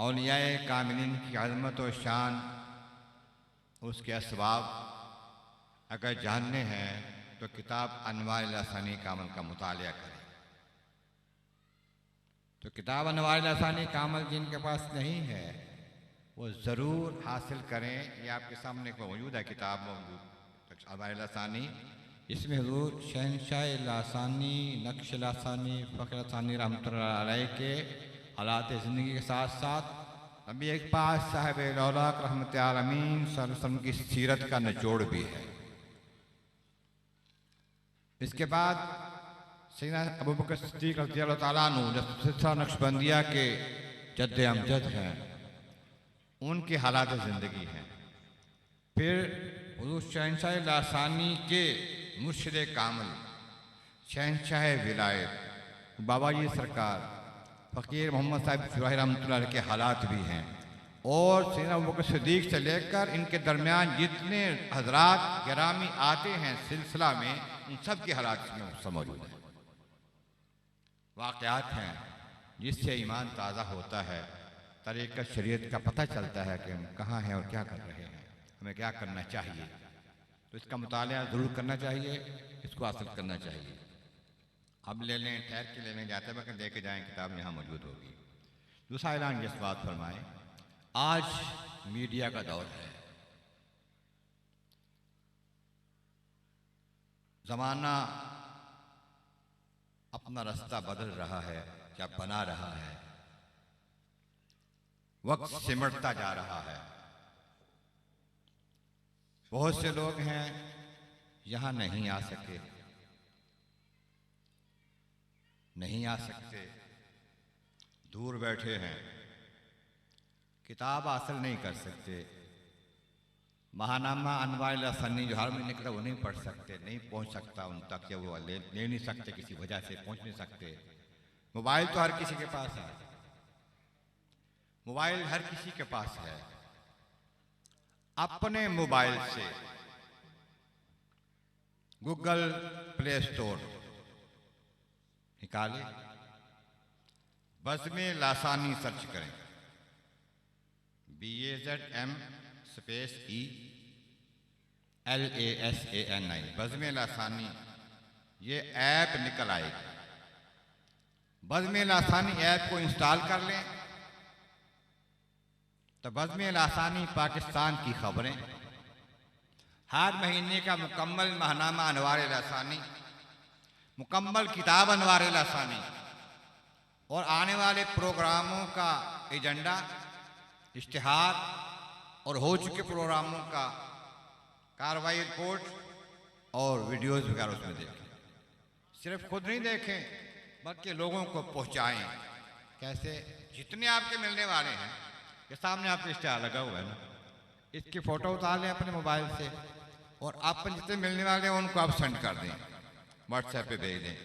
औलियाए कामिलीन की अज़मत और शान, उसके असबाब अगर जानने हैं तो किताब अनवार लसानी कामल का मुतालिया करें। तो किताब अनवार लसानी कामल जिनके पास नहीं है वो ज़रूर हासिल करें। ये आपके सामने को मौजूद है, किताब मौजूद अनवार लसानी। इसमें हुज़ूर शहंशाह लासानी, नक्श लासानी, फ़ख्र लासानी रहमतुल्लाह अलैह के हालात ज़िंदगी के साथ साथ नबी एक पास साहिब लौलाक रहमत आलमीन सल्लल्लाहु अलैहि वसल्लम की सीरत का निचोड़ भी है। इसके बाद सैयदना अबू बकर सिद्दीक़ रज़ियल्लाहु ताला अन्हु जो सिलसिला नक्शबंदिया के जद्द अमजद हैं, उनके हालात ज़िंदगी हैं। फिर हुज़ूर शहंशाह लासानी के मुर्शिद कामिल, शहंशाह विलायत बाबा जी सरकार फ़कीर मोहम्मद साहिब जुराही रहमतुल्लाह अलैह के हालात भी हैं। और सैयदना अबू बकर सिद्दीक़ से लेकर इनके दरमियान जितने हज़रात गिरामी आते हैं सिलसिला में, उन सब के हालात में मौजूद हैं। वाक़यात हैं जिससे ईमान ताज़ा होता है, तरीक़त शरीयत का पता चलता है कि हम कहाँ हैं और क्या कर रहे हैं, हमें क्या करना चाहिए। तो इसका मुतालिया ज़रूर करना चाहिए, इसको हासिल करना चाहिए। अब ले लें, ठहर के लेने जाते वक्त लेके जाएँ, किताब यहाँ मौजूद होगी। दूसरा ऐलान ये बात फरमाएँ, आज मीडिया का दौर है। ज़माना अपना रास्ता बदल रहा है या बना रहा है, वक्त सिमटता जा रहा है। बहुत से लोग हैं यहाँ नहीं आ सके, नहीं आ सकते, दूर बैठे हैं, किताब हासिल नहीं कर सकते, महानामा अनवार लसानी जो हाल में निकला वो नहीं पढ़ सकते, नहीं पहुंच सकता उन तक, या वो ले नहीं सकते, किसी वजह से पहुंच नहीं सकते। मोबाइल तो हर किसी के पास है, मोबाइल हर किसी के पास है। अपने मोबाइल से गूगल प्ले स्टोर निकाले, बज़्म लासानी सर्च करें, BAZM_ELASANI, बज़्म लासानी, ये ऐप निकल आएगी। बज़्म लासानी ऐप को इंस्टॉल कर लें तो बज़्म लासानी पाकिस्तान की खबरें, हर महीने का मुकम्मल माहनामा अनवार लासानी, मुकम्मल किताब अनवार लासानी और आने वाले प्रोग्रामों का एजेंडा, इश्तिहार और हो चुके प्रोग्रामों का कार्रवाई रिपोर्ट और वीडियोज़ वगैरह उसमें देखें। सिर्फ खुद नहीं देखें बल्कि लोगों को पहुंचाएं। कैसे? जितने आपके मिलने वाले हैं, ये सामने आपके इश्तिहार लगा हुआ है ना, इसकी फ़ोटो उतार लें अपने मोबाइल से और आप जितने मिलने वाले हैं उनको आप सेंड कर दें, व्हाट्सएप पे भेज दें।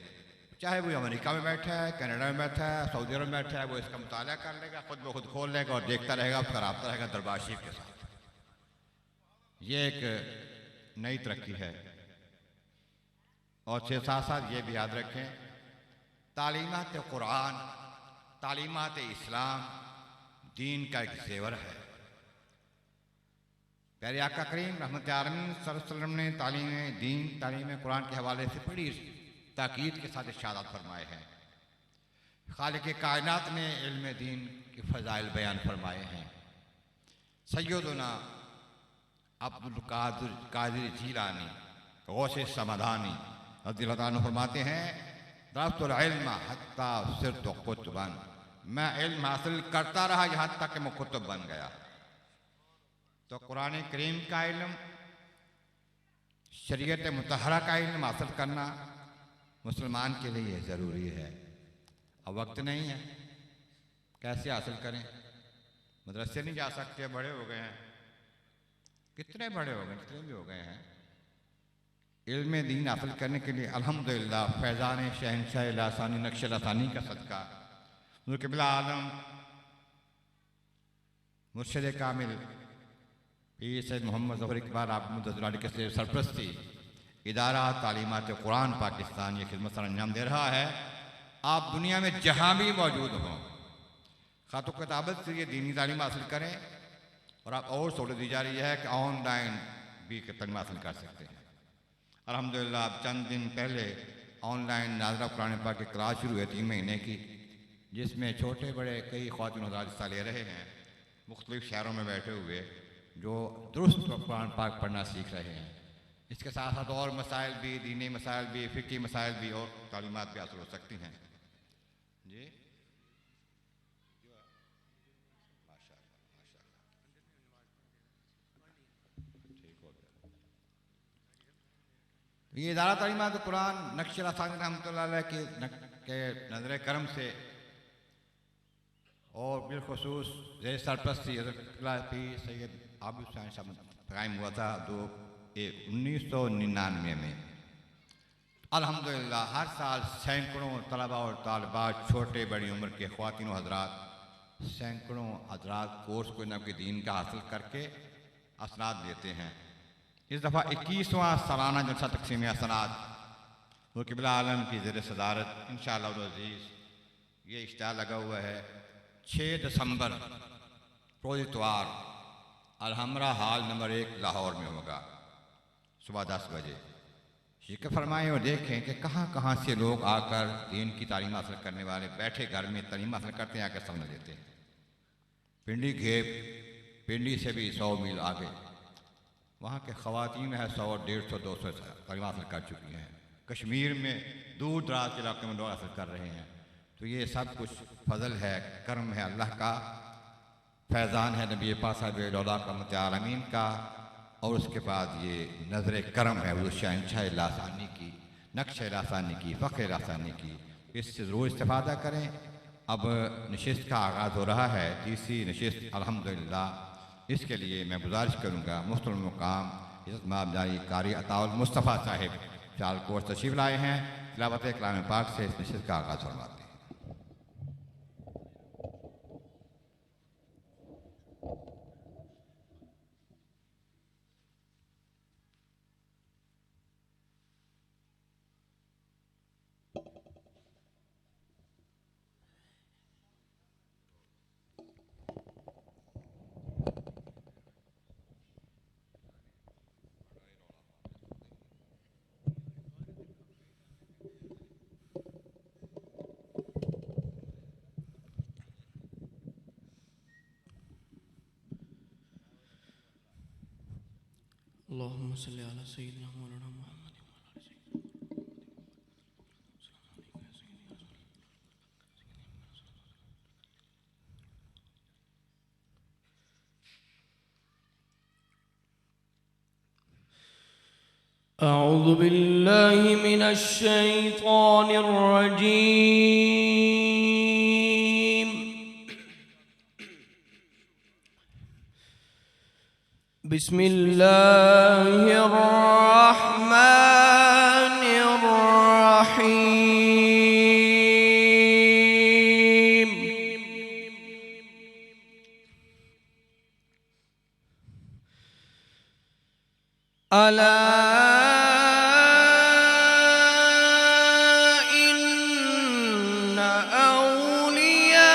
चाहे वो अमेरिका में बैठा है, कनाडा में बैठा है, सऊदी अरब में बैठा है, वो इसका मुताला कर लेगा, खुद ब खुद खोल लेगा और देखता रहेगा, उसका राब्ता रहेगा दरबार शरीफ के साथ। ये एक नई तरक्की है। और साथ साथ ये भी याद रखें, तालीमात कुरान, तालीमात इस्लाम दीन का एक ज़ेवर है। प्यारे आका करीम रहमत आलमीन सल्लल्लाहु अलैहि वसल्लम ने तालीम दीन, तालीम कुरान के हवाले से बड़ी ताकीद के साथ इरशादात फरमाए हैं। खालिक कायनात ने इल्म दीन के फ़ज़ाइल बयान फरमाए हैं। सैयदना अब्दुल कादिर जीलानी गौसे समदानी रज़ियल्लाहु अन्हु फरमाते हैं, दरअसल इल्म हत्ता सिरतु कुतुबन, मैं इल्म हासिल करता रहा यहाँ तक कि मैं कुतुब बन गया। तो कुरान करीम का इल्म, शरीयत मुतहरा का इल्म हासिल करना मुसलमान के लिए ज़रूरी है। अब वक्त नहीं है, कैसे हासिल करें? मदरसे नहीं जा सकते, बड़े हो गए हैं, कितने बड़े हो गए, कितने भी हो गए हैं। इल्म दीन हासिल करने के लिए अल्हम्दुलिल्लाह फैज़ान शहंशाह लासानी नक्श लासानी का सदका, क़िबला आलम मुर्शिद कामिल पीर सैयद मोहम्मद ज़फ़र इक़बाल आप मुद्दत के सरपरस्ती इदारा तालीमात कुरान पाकिस्तान ये खिदमत सर अंजाम दे रहा है। आप दुनिया में जहाँ भी मौजूद हों, ख़ातो किताबत से ये दीनी तालीम हासिल करें, और अब और सहूलत दी जा रही है कि ऑनलाइन भी तालीम हासिल कर सकते हैं। अल्हम्दुलिल्लाह अब चंद दिन पहले ऑनलाइन नाज़रा कुरान पाक की क्लास शुरू हुई 3 महीने की, जिसमें छोटे बड़े कई ख़वातीन हज़रात हिस्सा ले रहे हैं, मुख्तलिफ़ शहरों में बैठे हुए, जो दुरुस्त कुरान पाक पढ़ना सीख रहे हैं। इसके साथ साथ और मसाइल भी, दीनी मसाइल भी, फ़िक़ही मसाइल भी और तालीमात भी हासिल हो सकती हैं। जी ये इदारा तालीमात कुरान नक्श रसानी रहमतुल्लाह अलैह के नज़र करम से और बिलखसूस ज़ेर सरपरस्ती सैयद आबिद हुसैन साहब कायम हुआ था 1999 में। अल्हम्दुलिल्लाह हर साल सैकड़ों तलबा और तालिबात, छोटे बड़ी उम्र के ख़वातीन हज़रात, सैकड़ों हज़रात कोर्स को नबी दीन का हासिल करके असनाद देते हैं। इस दफ़ा 21वां सालाना जलसा तक़सीम असनाद वो क़िबला आलम की ज़ेर सदारत इंशाअल्लाह अज़ीज़ ये इश्तिहार लगा हुआ है 6 दिसंबर रोज़ इतवार अलहमरा हॉल नंबर 1 लाहौर में होगा सुबह 10 बजे। ज़िक्र फरमाएँ और देखें कि कहाँ कहाँ से लोग आकर दीन की तालीम हासिल करने वाले बैठे घर में तालीम हासिल करते हैं, आकर समझ लेते हैं। पिंडी घेप, पिंडी से भी 100 मील आगे वहाँ के ख़वातीन है 100, 150, 200 तालीम हासिल कर चुकी हैं। कश्मीर में दूर दराज के इलाके में लोग हासिल कर रहे हैं। तो ये सब कुछ फजल है, करम है, अल्लाह का फैज़ान है, नबी पाक साहिब-ए-दौला रहमत आलमीन का, और उसके बाद ये नज़र करम है उस शहंशाह लासानी की, नक्श लासानी की, फ़ख्र लासानी की। इससे ज़रूर इस्तिफ़ादा करें। अब नशिस्त का आगाज़ हो रहा है, तीसरी नशिस्त अल्हम्दुलिल्लाह। इसके लिए मैं गुजारिश करूँगा मुहतरम मुक़ाम इज़्ज़त माब जारी कारी अताउल मुस्तफ़ा साहिब सियालकोट तशरीफ़ लाए हैं। तिलावत कलाम पाक से इस नशिस्त का आगाज़ फरमाते हैं। अल्लाहुम्मा सल्ली अला सय्यिदिना मौलाना मुहम्मद। अऊज़ु बिल्लाहि मिनश शैतानिर रजीम। बिस्मिल्लाहिर रहमानिर रहीम। अला इन्न औलिया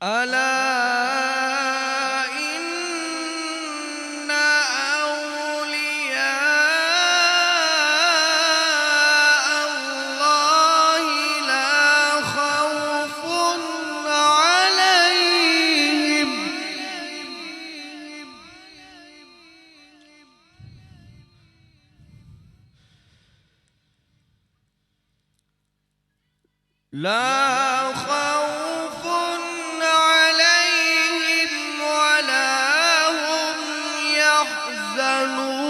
अला ला खौफुन अलैहिम वला हुम यहज़नून।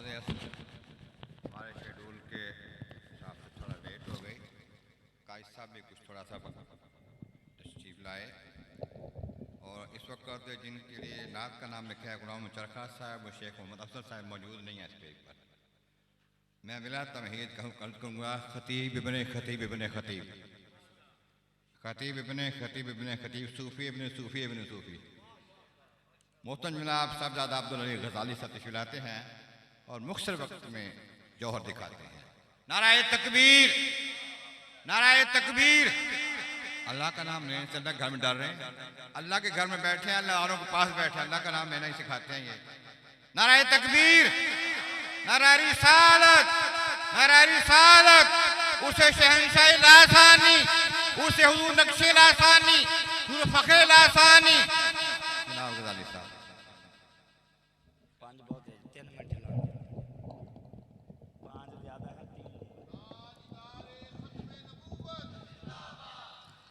नमाज़ असर हमारे शेड्यूल के हिसाब से थोड़ा लेट हो गई। कायद साहब भी कुछ थोड़ा सा तशरीफ लाए और इस वक्त जिनके लिए नात का नाम लिखा है गुलाम चरखा साहब और शेख मोहम्मद अफसर साहब मौजूद नहीं है स्टेज पर। मैं बिला तमहीद कर्ज करूँगा खतीब इब्ने खतीब इब्ने खतीब खतीब इब्ने खतीब इब्ने खतीब सूफ़ी इब्ने सूफ़ी इब्ने सूफ़ी मोहतरम जनाब साहबजादा अब्दुल अली गज़ाली साहब तशरीफ लाते हैं और मुख्तसर वक्त में जौहर दिखाते हैं। नाराए तकबीर, नाराए तकबीर। अल्लाह का नाम लेने से अल्लाह घर में डर रहे हैं। अल्लाह के घर में बैठे हैं, अल्लाह औरों के पास बैठे हैं, अल्लाह का नाम लेना ही सिखाते हैं ये। नाराए तकबीर, नाराए रिसालत, नाराए रिसालत। उसे शहंशाह लासानी, उसे हुजूर नक्शे लासानी, हुजूर फखरे लासानी। जनाब गज़ाली साहब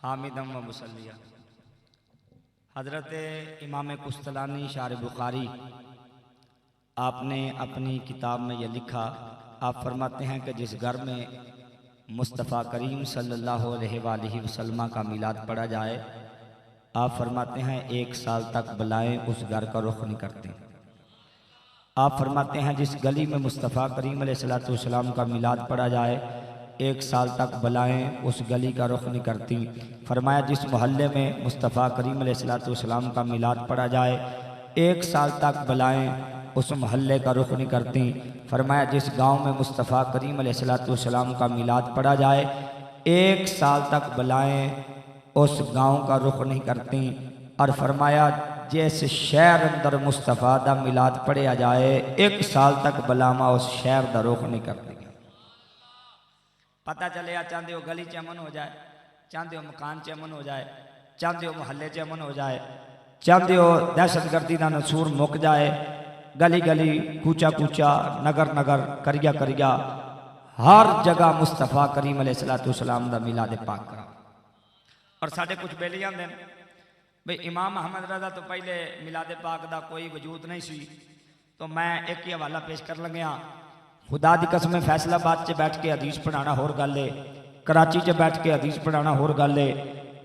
हामिदम व मुसल्लिया। हज़रत इमाम कुस्तलानी शार बुखारी आपने अपनी किताब में यह लिखा, आप फरमाते हैं कि जिस घर में मुस्तफ़ा करीम सल्लल्लाहु अलैहि वसल्लम का मिलाद पढ़ा जाए, आप फरमाते हैं 1 साल तक बलाएं उस घर का रुख नहीं करते। आप फरमाते हैं जिस गली में मुस्तफ़ा करीम अलैहिस्सलातु वस्सलाम का मिलाद पढ़ा जाए, 1 साल तक बलाएं उस गली का रुख नहीं करती। फरमाया जिस मोहल्ले में मुस्तफ़ा करीम अलैहिस्सलातु वस्सलाम का मिलाद पढ़ा जाए, 1 साल तक बलाएं उस मोहल्ले का रुख नहीं करती। फरमाया जिस गांव में मुस्तफ़ा करीम अलैहिस्सलातु वस्सलाम का मिलाद पढ़ा जाए, 1 साल तक बलाएं उस गांव का रुख नहीं करती। और फरमाया जिस शहर अंदर मुस्तफ़ा दा मिलाद पढ़िया जाए, 1 साल तक बलावा उस शहर का रुख नहीं करती। पता चले चाहते हो गली च अमन हो जाए, चाहते हो मकान च अमन हो जाए, चाहते हो मोहल्ले च अमन हो जाए, चाहते हो दहशतगर्दी का नसूर मुक जाए, गली गली कूचा कूचा नगर नगर करिया करिया हर जगह मुस्तफ़ा करीम अलैहिस्सलातु वस्सलाम दा मिलाद पाक करा। और साढ़े कुछ बेली आते हैं भाई इमाम अहमद रज़ा तो पहले मिलाद पाक का कोई वजूद नहीं सी। तो मैं एक ही हवाला पेश कर लग्या, खुदा दी कसम फैसलाबाद च बैठ के हदीस पढ़ाना होर गल है, कराची च बैठ के हदीस पढ़ाना होर गल है,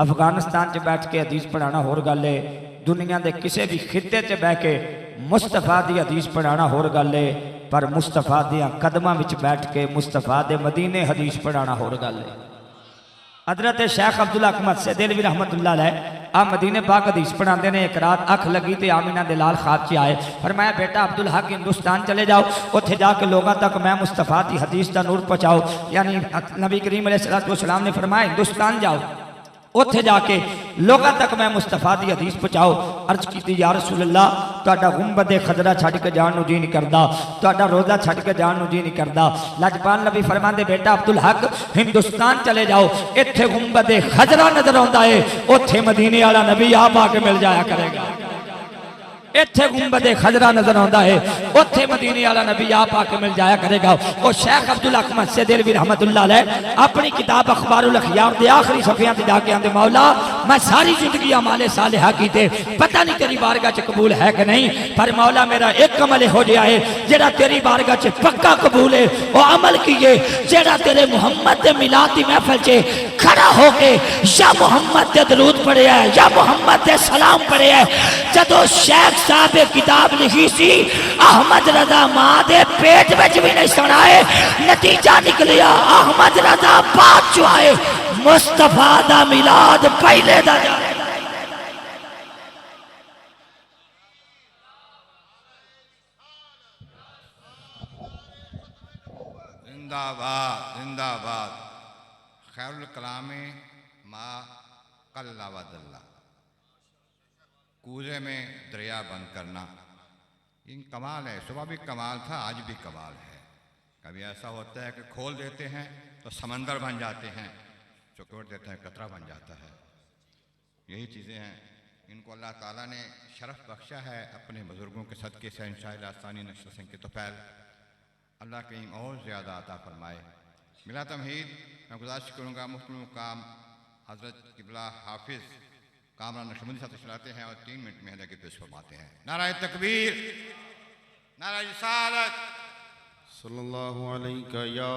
अफगानिस्तान च बैठ के हदीस पढ़ाना होर गल है, दुनिया के किसी भी खिते च बह के मुस्तफ़ा दी हदीस पढ़ाना होर गल है, पर मुस्तफ़ा दियां कदमां विच बैठ के मुस्तफ़ा दे मदीने हदीस पढ़ाना होर गल है। हज़रत शेख अब्दुल हक मस्जिद देलवी रहमतुल्लाह अलैह आप मदीने पाक हदीस पढ़ाते हैं। एक रात अख लगी तो आमिना दे लाल ख्वाब च आए। फरमाया बेटा अब्दुल हक हिंदुस्तान चले जाओ, उत्थे जाके लोगों तक मैं मुस्तफ़ा की हदीस का नूर पहुँचाओ। यानी नबी करीम अलैहिस्सलातु वस्सलाम ने फरमाया हिंदुस्तान जाओ, उत्थे जाके लोगों तक मैं मुस्तफ़ा की हदीस पहुँचाओ। अर्ज की या रसूल अल्लाह, तुहाडा गुंबदे खजरा छड्ड के जान नूं जी नहीं करदा, तुहाडा रोज़ा छड्ड के जान नूं जी नहीं करदा। लजपाल नबी फरमांदे बेटा अब्दुल हक हिंदुस्तान चले जाओ, इत्थे गुंबदे खजरा नजर आउंदा है, उत्थे मदीने वाला नबी आप आके मिल जाया करेगा। इत्थे गुंबदे खजरा नजर आउंदा है, उत्थे मदीने वाला नबी आप आके मिल जाया करेगा। और शेख अब्दुल हक मस्जिद देलवी रहमतुल्लाह अलैह अपनी किताब अखबारुल अखयार दे आखिरी सफ़ियां ते जाके आंदे मौला मैं सारी जिंदगी अमाले सालिहा कीते, पता नहीं तेरी बारगाह च कबूल है कि नहीं, पर मौला मेरा एक अमल हो गया है जेड़ा तेरी बारगाह च पक्का कबूल है। वो अमल कीए जेड़ा तेरे मुहम्मद दे मिलाद दी महफिल च खड़ा होके या मुहम्मद दे दरूद पढ़े है या मुहम्मद दे सलाम पढ़े है। जदों शेख साहब किताब लिखी सी अहमद रजा मां दे पेट में भी नहीं सुनाए, नतीजा निकलिया अहमद रजा बाद चो आए, मुस्तफा दा मिलाद पहले दा जाए। जिंदाबाद जिंदाबाद। खैरुल कलामे मा कल्ला व दल्ला, कूजे में दरिया बंद करना, इन कमाल है। सुबह भी कमाल था, आज भी कमाल है। कभी ऐसा होता है कि खोल देते हैं तो समंदर बन जाते हैं, चुकोड़ देते हैं कतरा बन जाता है। यही चीज़ें हैं, इनको अल्लाह ताला ने शरफ बख्शा है अपने बुज़ुर्गों के सदक़े से। शहंशाह लासानी नक्शल सिंह के तोफ़ैल अल्लाह कहीं और ज़्यादा अता फरमाए। मिला तमहीद मैं गुज़ारिश करूँगा मुफ्ती मुक़ाम हज़रत क़िबला हाफिज़ कामरान नक्शबंदी साहब चलाते हैं और 3 मिनट में हदीस पेश फरमाते हैं। नाराए तकबीर, नाराए रिसालत, सल्लल्लाहु अलैका या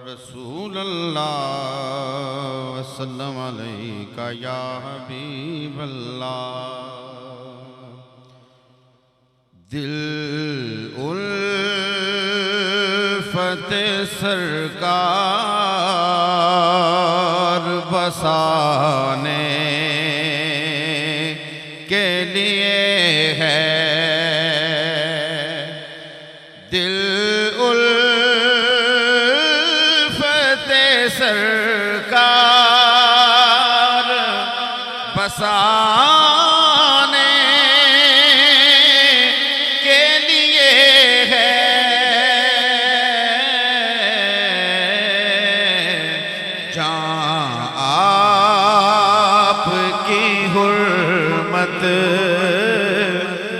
रसूल अल्लाह वसल्लम अलैका या हबीब अल्लाह। दिल उल्फत सरकार बसाने के लिए है, दिल उल्फत सरकार बसाने के लिए है। जहाँ आपकी हुर्मत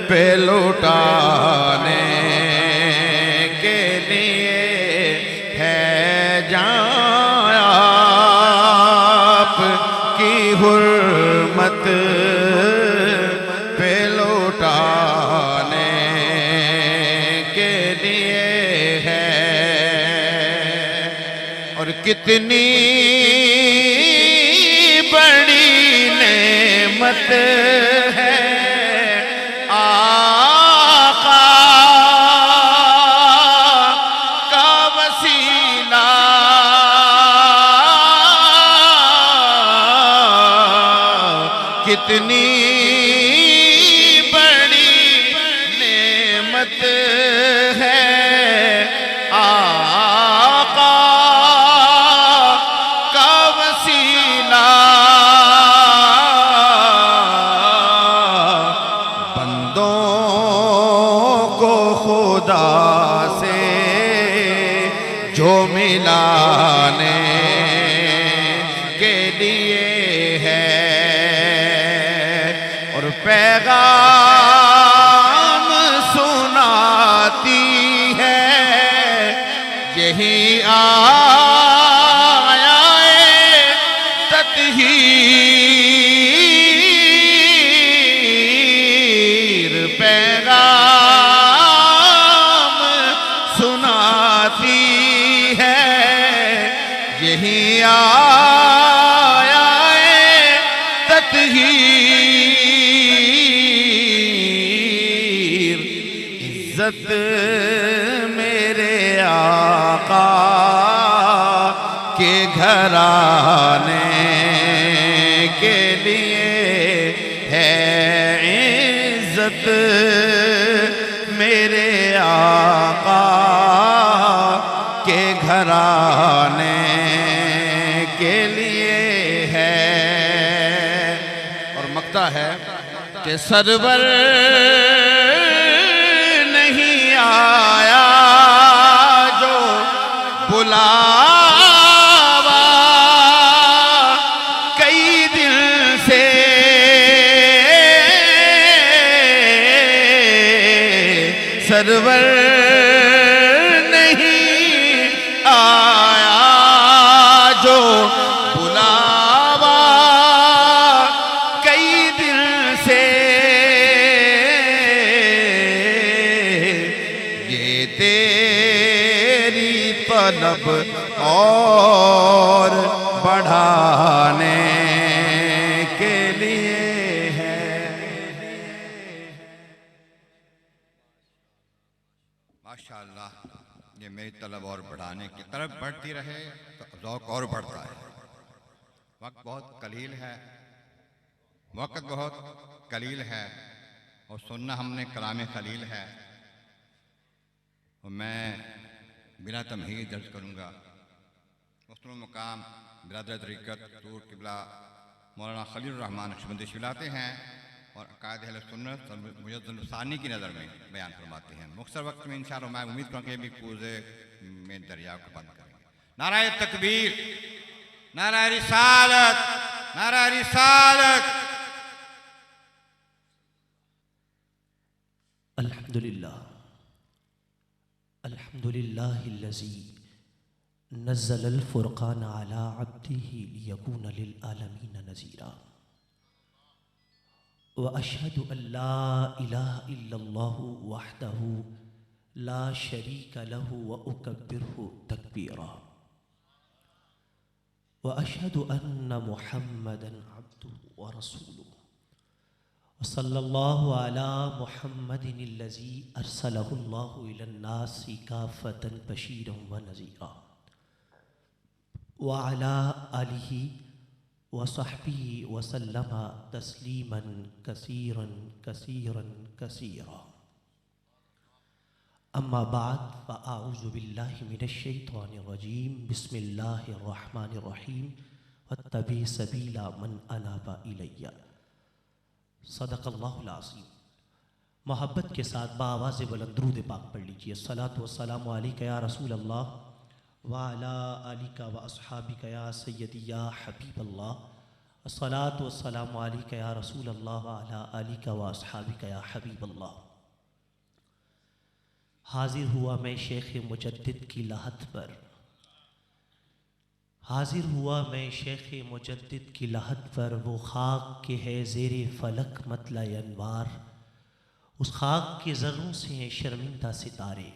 पे लौटाने के लिए है, जहाँ आपकी हुर्मत पे लौटाने के लिए है। और कितनी बड़ी नेमत है आका का वसीला, कितनी बड़ी नेमत है आका का वसीला। बंदों को खुदा से जो मिलाने के लिए है, और पैगाम सुनाती है यही आया तत्हीर। पैगाम सुनाती है यही आया तत्हीर। इज्जत मेरे आका के घराने के लिए है, इज्जत मेरे आका के घराने के लिए है। और मकता है कि सरवर नहीं आया जो बुलावा कई दिन से, सरवर नहीं आया जो बुलावा कई दिन से। ये तेरी तलब और बढ़ाने के लिए है। माशाअल्लाह, ये मेरी तलब और बढ़ाने की तरफ बढ़ती रहे तो ज़ौक़ और बढ़ता है। वक्त बहुत कलील है, वक्त बहुत कलील है, और सुनना हमने कलाम खलील है। और मैं बिना तमहीद दर्ज करूँगा मुस्तफ़ा मकाम बिरादर तरीक़त तूर क़िबला मौलाना खलील रहमान नक्शबंदी शिलाते हैं और अक़ायद अहले सुन्नत मुजद्दिद सानी की नज़र में बयान फरमाते हैं। मुख्तर वक्त में इंशाअल्लाह मैं उम्मीद करूँ कि भी पूरे में दरिया को बंद करेंगे। नाराए तकबीर, नाराए रिसालत, नाराए रिसालत। अल्हम्दुलिल्लाह, अल्हम्दुलिल्लाहिल्लज़ी नज़्ज़लल फ़ुरक़ान अला अब्दिही लियकून लिल आलमीन नज़ीरा व अशहदु अल्ला इलाहा इल्लल्लाहु वहदहु ला शरीक लहु व उकब्बिरहु तकबीरा व अशहदु अन्न मुहम्मदन अब्दुहु व रसूलुहु व सल्लल्लाहु अला मुहम्मदिनिल्लज़ी अरसलहुल्लाहु इलन्नासि काफ़तन बशीरन व नज़ीरा व अला आलिहि व सहबिहि व सल्लम तस्लीमन कसीरन कसीरन कसीरा। अम्मा बाद फ़अऊज़ु बिल्लाहि मिनश्शैतानिर्रजीम बिस्मिल्लाहिर्रहमानिर्रहीम वत्तबि सबीला मन अनाबा इलैया। सदक़ल्लाहुल अज़ीम। मोहब्बत के साथ बाआवाज़ बुलंद दुरूद पाक पढ़ लीजिए। सलातु वस्सलामु अलैका या रसूल अल्लाह व अला आलिका व अस्हाबिका या सय्यदी या हबीब अल्लाह। सलातु वस्सलामु अलैका या रसूल अल्लाह व अला आलिका व अस्हाबिका या हबीब अल्लाह। हाजिर हुआ मैं शेख मुजद्दिद की लहद पर, हाजिर हुआ मैं शेख मुजद्दिद की लहद पर। वो खाक के है ज़ेरे फलक मतला अनवार, उस खाक के ज़र्रों से हैं शर्मिंदा सितारे।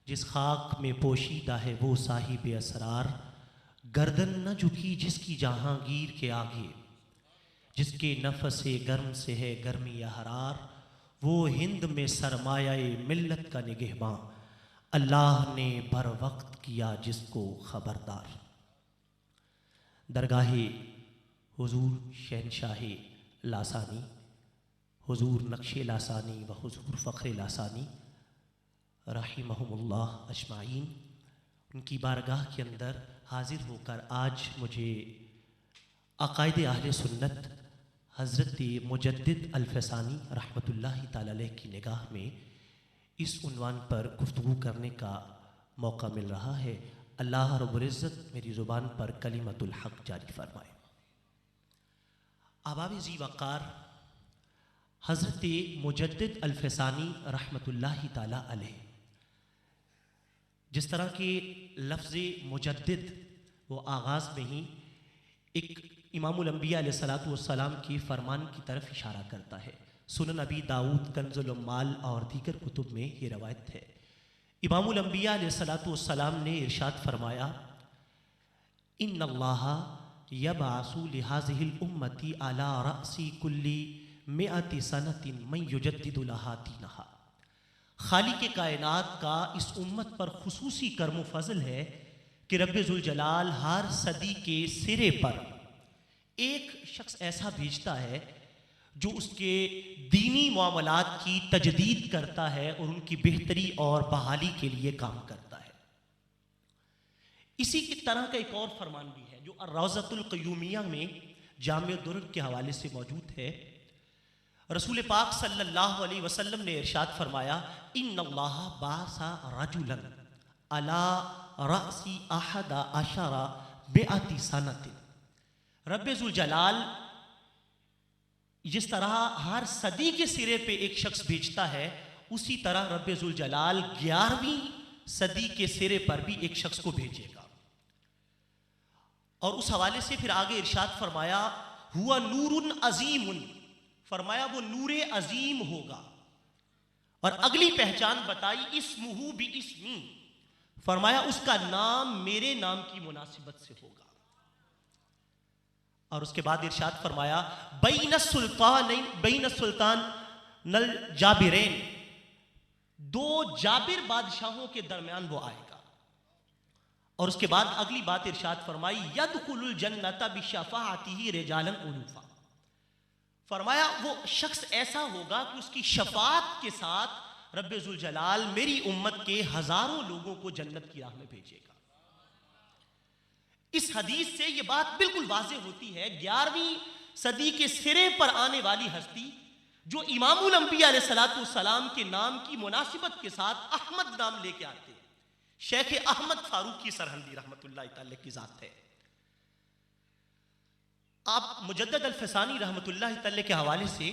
जिस खाक में पोशीदा है वो साहिब असरार, गर्दन न झुकी जिसकी जहांगीर के आगे। जिसके नफ़स गर्म से है गर्मी हरार, वो हिंद में सरमायाए मिल्लत का निगहबां। अल्लाह ने बर वक्त किया जिसको खबरदार। दरगाहे हुजूर शहनशाह लासानी, हुजूर नक्शे लासानी व हुजूर फ़ख्र लासानी रहिमहुमुल्लाह अजमाइन, उनकी बारगाह के अंदर हाजिर होकर आज मुझे अक़ाइद अहले सुन्नत हज़रत मुजद्दिद अल-फ़सानी रहमतुल्लाहि ताला अलैह की निगाह में इस उन्वान पर गुफ्तगू करने का मौका मिल रहा है। अल्लाह रब्बुल इज़्ज़त मेरी ज़ुबान पर कलिमतुल हक़ जारी फरमाए। अहबाब ज़ी वक़ार, हज़रत मुजद्दिद अल-फ़सानी रहमतुल्लाहि ताला अलैह, जिस तरह के लफ्ज़ मुजद्दिद वो आगाज़ में ही एक इमामुल अंबिया अलैहिस्सलातु वस्सलाम की फरमान की तरफ इशारा करता है। सुनन नबी दाऊद, कंजुल उम्माल और दीगर कुतुब में ये रवायत है। इमामुल अंबिया अलैहिस्सलातु वस्सलाम ने इरशाद फरमाया, इन्नल्लाह यबअसु लिहाज़िहिल उम्मती अला रअसी कुल्ली मिअति सनतिन मन युजद्दिदु लहा दीनहा। खालिक़ कायनात का इस उम्मत पर खुसूसी कर्म फज़ल है कि रब्बे ज़ुल जलाल हर सदी के सिरे पर एक शख्स ऐसा भेजता है जो उसके दीनी मामलात की तजदीद करता है और उनकी बेहतरी और बहाली के लिए काम करता है। इसी की तरह का एक और फरमान भी है जो अर्रौज़तुल क़य्यूमिया में जामे दुर्र के हवाले से मौजूद है। रसूल पाक सल्लल्लाहु अलैहि वसल्लम ने इरशाद फरमाया, इन्नल्लाह बासा रजुलन अला रअसी अहदा अशरा बिअति सनतिन। रब्बे ज़ुल जलाल जिस तरह हर सदी के सिरे पे एक शख्स भेजता है, उसी तरह रब्बे ज़ुल जलाल 11वीं सदी के सिरे पर भी एक शख्स को भेजेगा। और उस हवाले से फिर आगे इरशाद फरमाया, हुआ नूरुन अजीमुन, फरमाया वो नूरे अजीम होगा। और अगली पहचान बताई, इस्मुहु बि इस्मी, फरमाया उसका नाम मेरे नाम की मुनासिबत से होगा। और उसके बाद इरशाद फरमाया, बैन सुल्तान नल जाबिरैन, दो जाबिर बादशाहों के दरमियान वो आएगा। और उसके बाद अगली बात इरशाद फरमाई, यदखुलुल जन्नता बिशफाअतिही रिजालन उलूफा, फरमाया वो शख्स ऐसा होगा कि उसकी शफाअत के साथ रब्बे ज़ुल जलाल मेरी उम्मत के हजारों लोगों को जन्नत की राह में भेजेगा। इस हदीस से ये बात बिल्कुल वाज़ेह होती है, 11वीं सदी के सिरे पर आने वाली हस्ती जो इमामुल अंबिया अलैहिस्सलातु वस्सलाम के नाम की मुनासिबत के साथ अहमद नाम लेके आते हैं, शेख अहमद फारूकी सरहंदी रहमतुल्लाहि तआला की जात है। आप मुजद्दिद अल-फ़सानी रहमतुल्लाहि तआला के हवाले से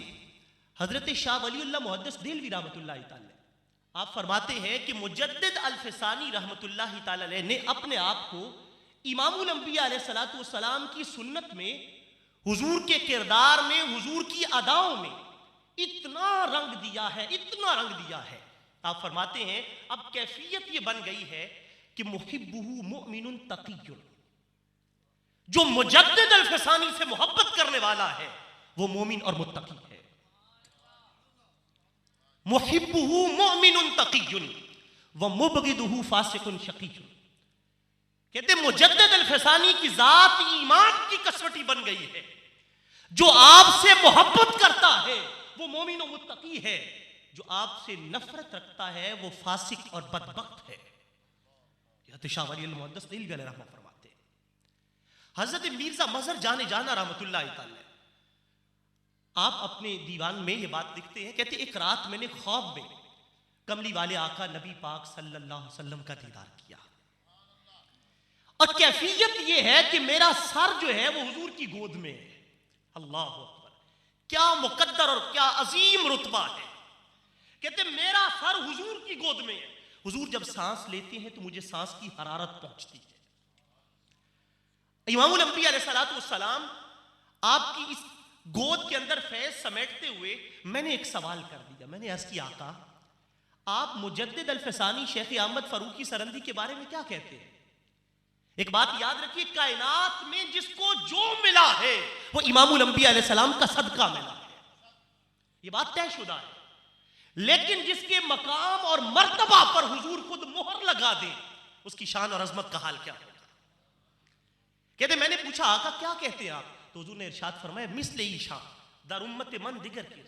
हजरत शाह वलीउल्लाह मुहद्दिस देलवी रहमतुल्लाहि तआला आप फरमाते हैं कि मुजद्दिद अल-फ़सानी रहमतुल्लाहि तआला ने अपने आप को इमामुल अंबिया अलैहिस्सलातु वस्सलाम की सुन्नत में, हुजूर के किरदार में, हुजूर की अदाओं में इतना रंग दिया है, इतना रंग दिया है आप फरमाते हैं अब कैफियत ये बन गई है कि मुहिब्बुहु मुमिनुन तक़ियुन, जो मुजद्दिद अल-फसानी से मोहब्बत करने वाला है वो मोमिन और मुत्तकी है। मुहिब्बुहु मुमिनुन तक़ियुन व मुबग़िदुहु फासिकुन शक़ियुन। कहते मुजद्दिद अल-फसानी की जात ईमान की कसवटी बन गई है। जो आपसे मोहब्बत करता है वो मोमिन और मुत्तकी है, जो आपसे नफरत रखता है वो फासिक और बदबख्त है। शाह वली अल मुहद्दिस दिल रहमा फरमाते हैं। हजरत मिर्जा मजहर जाने जाना रहमतुल्लाह अलैह, आप अपने दीवान में ये बात लिखते हैं, कहते एक रात मैंने ख्वाब में कमली वाले आका नबी पाक सल्लल्लाहु अलैहि वसल्लम का दीदार किया और कैफियत ये है कि मेरा सर जो है वो हुजूर की गोद में है। अल्लाह अकबर, क्या मुकद्दर और क्या अजीम रुतबा है। कहते मेरा सर हुजूर की गोद में है। हुजूर जब सांस लेते हैं तो मुझे सांस की हरारत पहुंचती है। इमामुल अंबिया अलैहिस्सलातु वस्सलाम आपकी इस गोद के अंदर फैज समेटते हुए मैंने एक सवाल कर दिया। मैंने अर्ज किया आका, आप मुजद्दिद अल-फसानी शेख अहमद फरूकी सरंदी के बारे में क्या कहते हैं? एक बात याद रखिए, कायनात में जिसको जो मिला है वो इमामुल अंबिया अलैहिस्सलाम का सदका मिला है, ये बात तयशुदा है। लेकिन जिसके मकाम और मर्तबा पर हुजूर खुद मोहर लगा दे उसकी शान और अजमत का हाल क्या होगा। कहते मैंने पूछा आका क्या कहते हैं आप? तो हुजूर ने इरशाद फरमाया मिस्ले ईशा दर उम्मत मन दिगर की।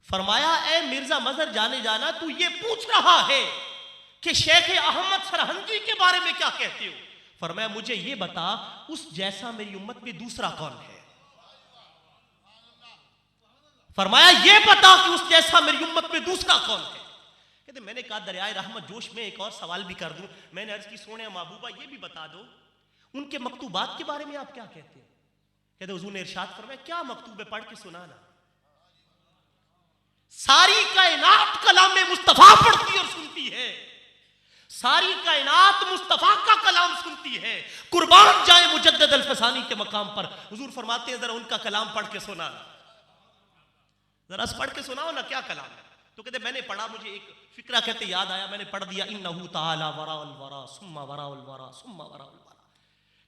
फरमाया ए मिर्जा मजहर जाने जाना, तू ये पूछ रहा है कि शेख अहमद सरहंदी के बारे में क्या कहते हो? फरमाया मुझे ये बता उस जैसा मेरी उम्मत में दूसरा कौन है? फरमाया ये बता कि उस जैसा मेरी उम्मत में दूसरा कौन है? कहते मैंने कहा दरियाए रहमत जोश में एक और सवाल भी कर दूं। मैंने अर्ज की सोने महबूबा ये भी बता दो उनके मकतूबात के बारे में आप क्या कहते हैं? कहते हुजूर ने इरशाद फरमाया क्या मकतूब है, पढ़ के सुनाना। सारी कायनात कलाम मुस्तफा पढ़ती और सुनती है, सारी कायनात मुस्तफा का कलाम सुनती है। कुर्बान जाए मुजद्दिद अल-फसानी के मकाम पर। हुजूर फरमाते हैं जरा उनका कलाम पढ़ के सुनाना, जरा पढ़ के सुनाओ ना क्या कलाम है। तो कहते मैंने पढ़ा, मुझे एक फिक्रा कहते याद आया, मैंने पढ़ दिया इन्नहु ताला वराउल वरा सुम्मा वराउल वरा सुम्मा वराउल वरा,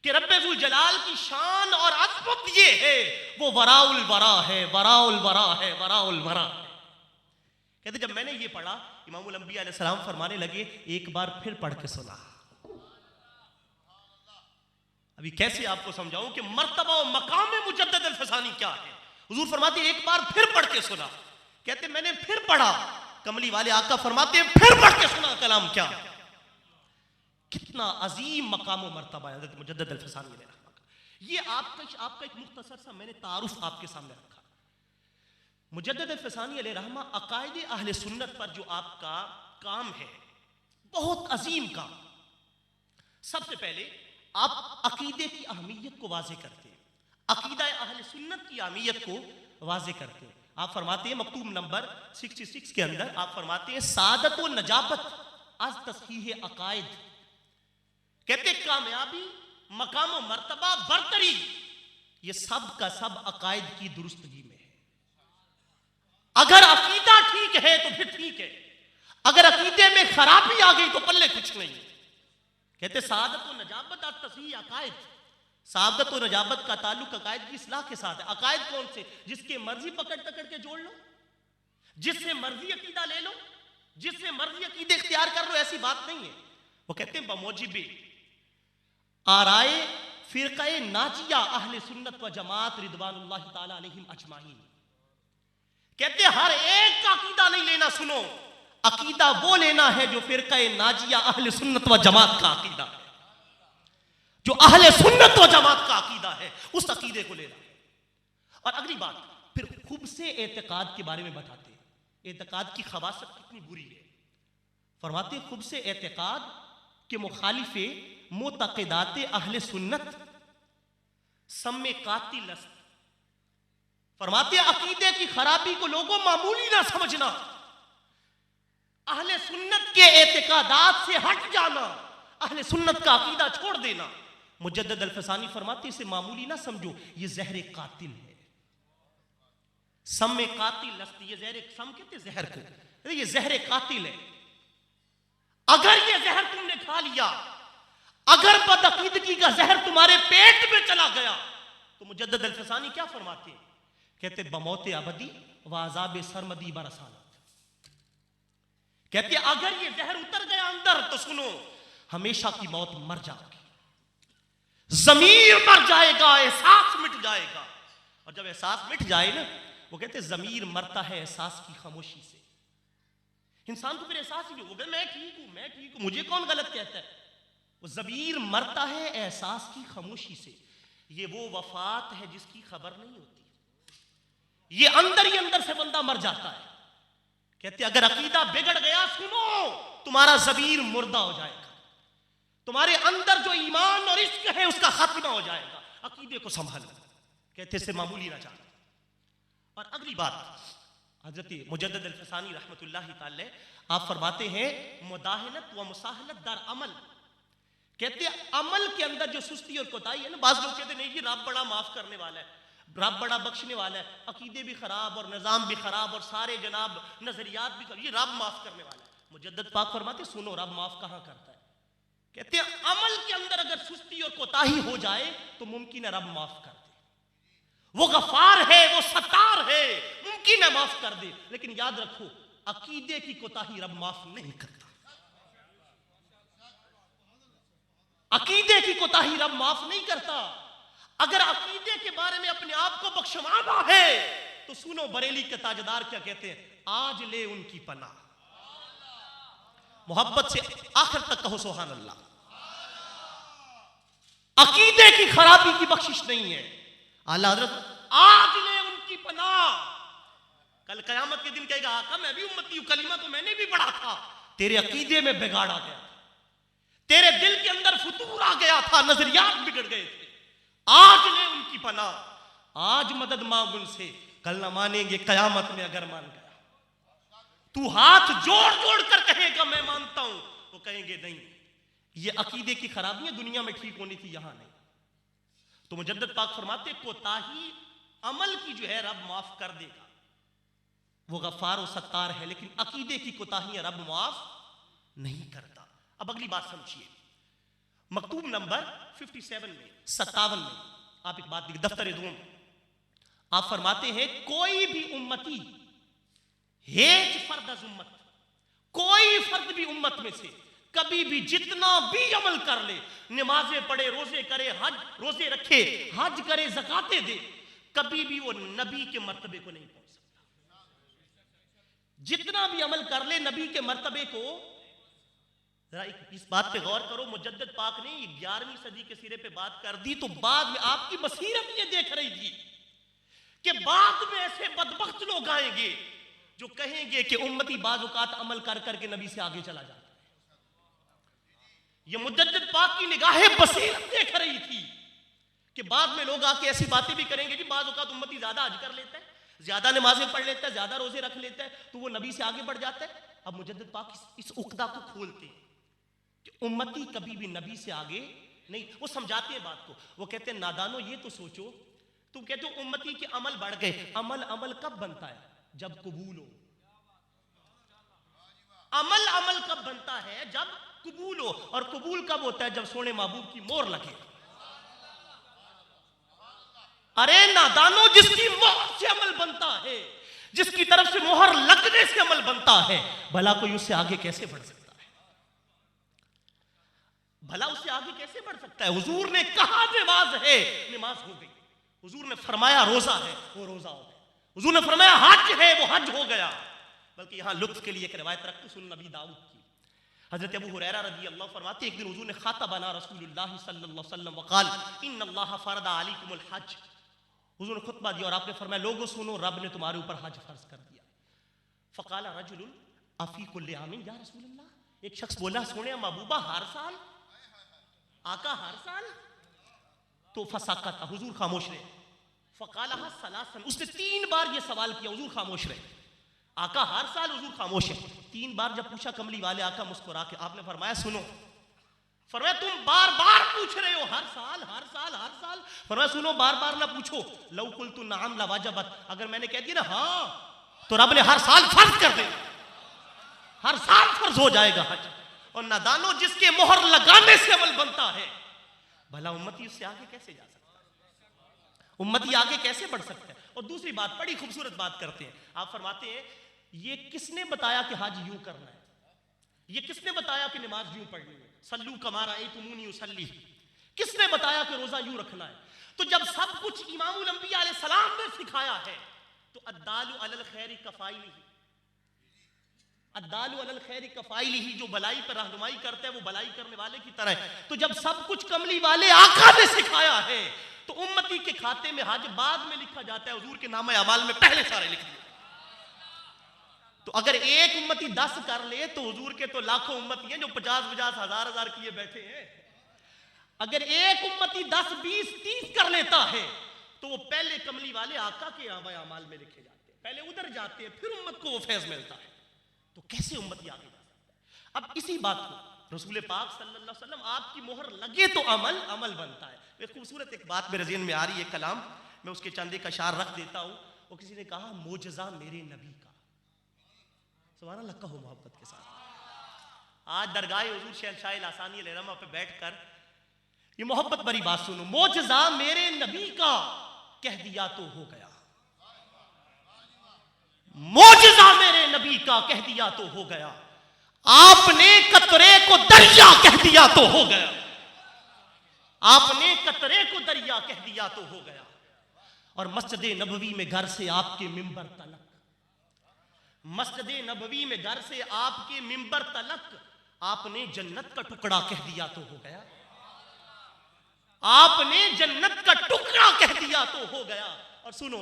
कि रब्बुल जलाल की शान और अज़मत ये है वो वराउल वरा है, वराउल वरा है, वराउल वरा है। कहते जब मैंने ये पढ़ा इमामुल अंबिया अलैहिस्सलाम फरमाने लगे एक बार फिर पढ़ के सुना। अभी कैसे आपको समझाऊं कि मर्तबा और मकाम में मुजद्दिद अल-फसानी क्या है। हुजूर फरमाते एक बार फिर पढ़ के सुना। कहते मैंने फिर पढ़ा, कमली वाले आका फरमाते फिर पढ़ के सुना कलाम क्या। कितना अजीम मकाम और मर्तबा है हज़रत मुजद्दिद अल-फसानी ने रखा। ये आपका एक मुख्तसर सा मैंने तारुफ आपके सामने रखा। मुजद्दिद अल-फसानी अलैहि रहमा अकायदे अहले सुन्नत पर जो आपका काम है बहुत अजीम काम। सबसे पहले आप अकीदे की अहमियत को वाज़े करते हैं, अकीदा अहले सुन्नत की अहमियत को वाज़े करते हैं। आप फरमाते हैं मकतूब नंबर 66 के अंदर आप फरमाते हैं सादत व नजाबत आज तस्हीह अकायद। कहते कामयाबी मकाम व मर्तबा बरतरी ये सब का सब अकायद की दुरुस्तगी में है। अगर अकीदा ठीक है तो फिर ठीक है, अगर अकीदे में खराबी आ गई तो पल्ले कुछ नहीं। कहते सादत व नजाबत आज तस्हीह अकायद। सादत और नजाबत का ताल्लुक अकायद की इस्लाह के साथ है। अकायद कौन से? जिसके मर्जी पकड़ के जोड़ लो, जिससे मर्जी अकीदा ले लो, जिससे मर्जी अकीदे इख्तियार कर लो, ऐसी बात नहीं है। वो कहते हैं बमौजिबे आराए फिरक़े नाजिया अहले सुन्नत व जमात रिदवानुल्लाह ताला अलैहिम अजमाइन। कहते हर एक का अकीदा नहीं लेना, सुनो अकीदा वो लेना है जो फिरक़े नाजिया अहले सुन्नत व जमात का अकीदा है, जो अहले सुन्नत व जमात का अकीदा है, उस अकीदे को लेना है। और अगली बात फिर खूब से एतकाद के बारे में बताते हैं, एतकाद की खबासत कितनी बुरी है। फरमाते खूब से एतकाद के मुखालिफे मुतक़िदाते अहले सुन्नत सम्मे कातिल अस्त। फरमाते अकीदे की खराबी को लोगों मामूली ना समझना, अहले सुन्नत के एतकादात से हट जाना, अहले सुन्नत का अकीदा छोड़ देना। मुजद्दिद अल-फसानी फरमाते इसे मामूली ना समझो, ये जहर कातिल है। सम में कातिल लस्त, ये जहर सम कहते जहर को, ये जहर कातिल है। अगर ये जहर तुमने खा लिया, अगर बदअकीदगी का जहर तुम्हारे पेट में चला गया, तो मुजद्दिद अल-फसानी क्या फरमाते हैं? कहते बमौत अबदी व अज़ाब सरमदी बरसालत। कहते अगर ये जहर उतर गया अंदर तो सुनो, हमेशा की मौत, मर जाओगे, जमीर मर जाएगा, एहसास मिट जाएगा। और जब एहसास मिट जाए ना, वो कहते जमीर मरता है एहसास की खामोशी से। इंसान को फिर एहसास ही नहीं होगा, मैं ठीक हूं, मैं ठीक हूं, मुझे कौन गलत कहता है। वो जमीर मरता है एहसास की खामोशी से। ये वो वफात है जिसकी खबर नहीं होती। ये अंदर ही अंदर से बंदा मर जाता है। कहते अगर अकीदा बिगड़ गया, सुनो, तुम्हारा जमीर मुर्दा हो जाएगा, तुम्हारे अंदर जो ईमान और इश्क है उसका खात्मा हो जाएगा। अकीदे को संभालो, कहते से मामूली ना जाना। और अगली बात, हजरत मुजद्दिद अल-फसानी रहमतुल्लाहि ताला आप फरमाते हैं मुदाहनत व मुसाहलत दर अमल। कहते अमल के अंदर जो सुस्ती और कोताही है ना, बाज़ लोग कहते नहीं कि रब बड़ा माफ करने वाला है, रब बड़ा बख्शने वाला है, अकीदे भी खराब और निज़ाम भी खराब और सारे जनाब नजरियात भी खराब, ये रब माफ करने वाला है। मुजद्दिद पाक फरमाते सुनो, रब माफ कहां करता है? कहते हैं अमल के अंदर अगर सुस्ती और कोताही हो जाए तो मुमकिन है रब माफ कर दे। वो गफार है, वो सत्तार है, मुमकिन है माफ कर दे। लेकिन याद रखो, अकीदे की कोताही रब माफ नहीं करता। अकीदे की कोताही रब माफ नहीं करता। अगर अकीदे के बारे में अपने आप को बख्शवाना है तो सुनो, बरेली के ताजदार क्या कहते हैं? आज ले उनकी पनाह। मोहब्बत से आखिर तक कहो सुभान अल्लाह। अकीदे की खराबी की बख्शिश नहीं है। आला हज़रत आज ले उनकी पनाह। कल कयामत के दिन कहेगा, आका मैं भी उम्मती हूं, कलीमा तो मैंने भी पढ़ा था, तेरे अकीदे में बिगाड़ आ गया, तेरे दिल के अंदर फुतूर आ गया था, नजरियात बिगड़ गए थे। आज ले उनकी पनाह, आज मदद मांग उनसे, कल ना मानेंगे कयामत में अगर मान गया। तू हाथ जोड़ जोड़ कर कहेगा मैं मानता हूं, वो कहेंगे नहीं। ये अकीदे की खराबियां दुनिया में ठीक होनी थी, यहां नहीं। तो मुजद्दिद पाक फरमाते कोताही अमल की जो है रब माफ कर देगा, वो गफ्फार और सत्तार है, लेकिन अकीदे की कोताहियां रब माफ नहीं करता। अब अगली बात समझिए, मकतूब नंबर 57 में 57 में आप एक बात लिखिए, दफ्तर दूम आप फरमाते हैं कोई भी उम्मती हेज फर्द अज उम्मत, कोई फर्द भी उम्मत में से कभी भी जितना भी अमल कर ले, नमाजें पढ़े, रोजे करे, हज रोजे रखे, हज करे, ज़कातें दे, कभी भी वो नबी के मर्तबे को नहीं पहुंच सकता। जितना भी अमल कर ले नबी के मर्तबे को, जरा इस बात पे गौर करो, मुजद्दिद पाक ने 11वीं सदी के सिरे पे बात कर दी, तो बाद में आपकी बसीरत ये देख रही थी कि बाद में ऐसे बदबख्त लोग आएंगे जो कहेंगे कि उम्मती बाज़ औक़ात अमल कर करके नबी से आगे चला जाता है। ये मुजद्दिद पाक की निगाहें बसीरत देख रही थी कि बाद में लोग आके ऐसी बातें भी करेंगे कि बाज़ औक़ात उम्मती ज्यादा हज कर लेता है, ज्यादा नमाजें पढ़ लेता है, ज्यादा रोजे रख लेता है, तो वो नबी से आगे बढ़ जाता है। अब मुजद्दिद पाक इस उक़दा को खोलते हैं कि उम्मती कभी भी नबी से आगे नहीं। वो समझाते हैं बात को, वो कहते हैं नादानो ये तो सोचो, तुम कहते हो उम्मती के अमल बढ़ गए, अमल कब बनता है? जब कबूल हो। अमल कब बनता है? जब कबूल हो। और कबूल कब होता है? जब सोने महबूब की मोहर लगे। अरे नादानो, जिसकी मोहर से अमल बनता है, जिसकी तरफ से मोहर लगने से अमल बनता है, भला कोई उससे आगे कैसे बढ़ सकता है? भला उससे आगे कैसे बढ़ सकता है? हुजूर ने कहा नमाज है, नमाज हो गई। हुजूर ने फरमाया रोजा है, वो रोजा हो गया। हुजूर ने फरमाया हज है, वो हज हो गया। बल्कि यहां लुत्फ के लिए एक रिवायत रखते सुन नबी दाऊद की। हजरत अबू हुरैरा रज़ी अल्लाह फरमाते एक दिन हुजूर ने खातबना रसूलुल्लाह सल्लल्लाहु अलैहि वसल्लम वक़ाल इन्नल्लाह फरदा अलैकुमुल हज। हुजूर ने खुतबा दिया और आपने फरमाया लोगों सुनो, रब ने तुम्हारे ऊपर हज फर्ज कर दिया। फ़क़ाला रजुलुन अफ़ी कुल्लि आमिन या रसूलल्लाह। एक शख्स बोला सोने महबूबा हर साल, आका हर साल? तो फसाकत, हुजूर खामोश रहे। फ़क़ाला सलासन, उसने 3 बार ये सवाल किया, हुजूर खामोश रहे। आका हर साल, हुजूर खामोश है। 3 बार जब पूछा कमली वाले आका मुस्कुरा के, आपने फरमाया सुनो। फरमाया तुम बार बार पूछ रहे हो, हर साल हर साल हर साल। फरमाया सुनो, बार बार ना पूछो। लौ कुल्तु नअम लवाजबत, अगर मैंने कह दिया ना हाँ, तो रब ने हर साल फर्ज कर देना। हर साल फर्ज हो जाएगा हज। और नादानो, जिसके मोहर लगाने से अमल बनता है, भला उम्मती उससे आगे कैसे जा सकता है? उम्मती आगे कैसे बढ़ सकता है? और दूसरी बात, बड़ी खूबसूरत बात करते हैं, आप फरमाते हैं ये किसने बताया कि हज यूं करना है? ये किसने बताया कि नमाज यूं पढ़नी है? सल्लू कमा रअयतुमूनी उसल्ली, किसने बताया कि रोजा यूं रखना है? तो जब सब कुछ इमामुल अंबिया अलैहि सलाम ने सिखाया है, तो अद्दालु अलल खैरि कफाइलिही, अद्दालु अलल खैरि कफाइलिही, जो भलाई पर रहनुमाई करता है वो भलाई करने वाले की तरह है। तो जब सब कुछ कमली वाले आका ने सिखाया है, तो उम्मती के खाते में हज बाद में लिखा जाता है, हुजूर के नामे अमाल में पहले सारे लिख दिए। तो अगर एक उम्मती 10 कर ले, तो हुजूर के तो लाखों उम्मती हैं जो 50-50, हजार किए बैठे हैं। अगर एक उम्मती 10, 20, 30 कर लेता है, तो वो पहले कमली वाले आका के अमाल में लिखे जाते हैं, पहले उधर जाते हैं, फिर उम्मत को वो फैज मिलता है। तो कैसे उम्मती आगे जा सकता है? अब इसी बात को रसूल पाक सल्लल्लाहु अलैहि वसल्लम, आपकी मोहर लगे तो अमल बनता है। एक खूबसूरत एक बात मेरे ज़हन में आ रही है, कलाम, मैं उसके चंद एक अशार रख देता हूँ। वो किसी ने कहा, मोजज़ा मेरे नबी का, सुभान अल्लाह, कहो मोहब्बत के साथ। आज दरगाह हुजूर शहंशाह लासानी अलैहिर्रहमा पे बैठकर ये मोहब्बत भरी बात सुनो। मोजज़ा मेरे नबी का कह दिया तो हो गया, मोजज़ा मेरे नबी का कह दिया तो हो गया, आपने कतरे को दरिया कह दिया तो हो गया, आपने कतरे को दरिया कह दिया तो हो गया। और मस्जिद नबवी में घर से आपके मिंबर तलक, मस्जिद नबवी में घर से आपके मिंबर तलक आपने जन्नत का टुकड़ा कह दिया तो हो गया, आपने जन्नत का टुकड़ा कह दिया तो हो गया। और सुनो,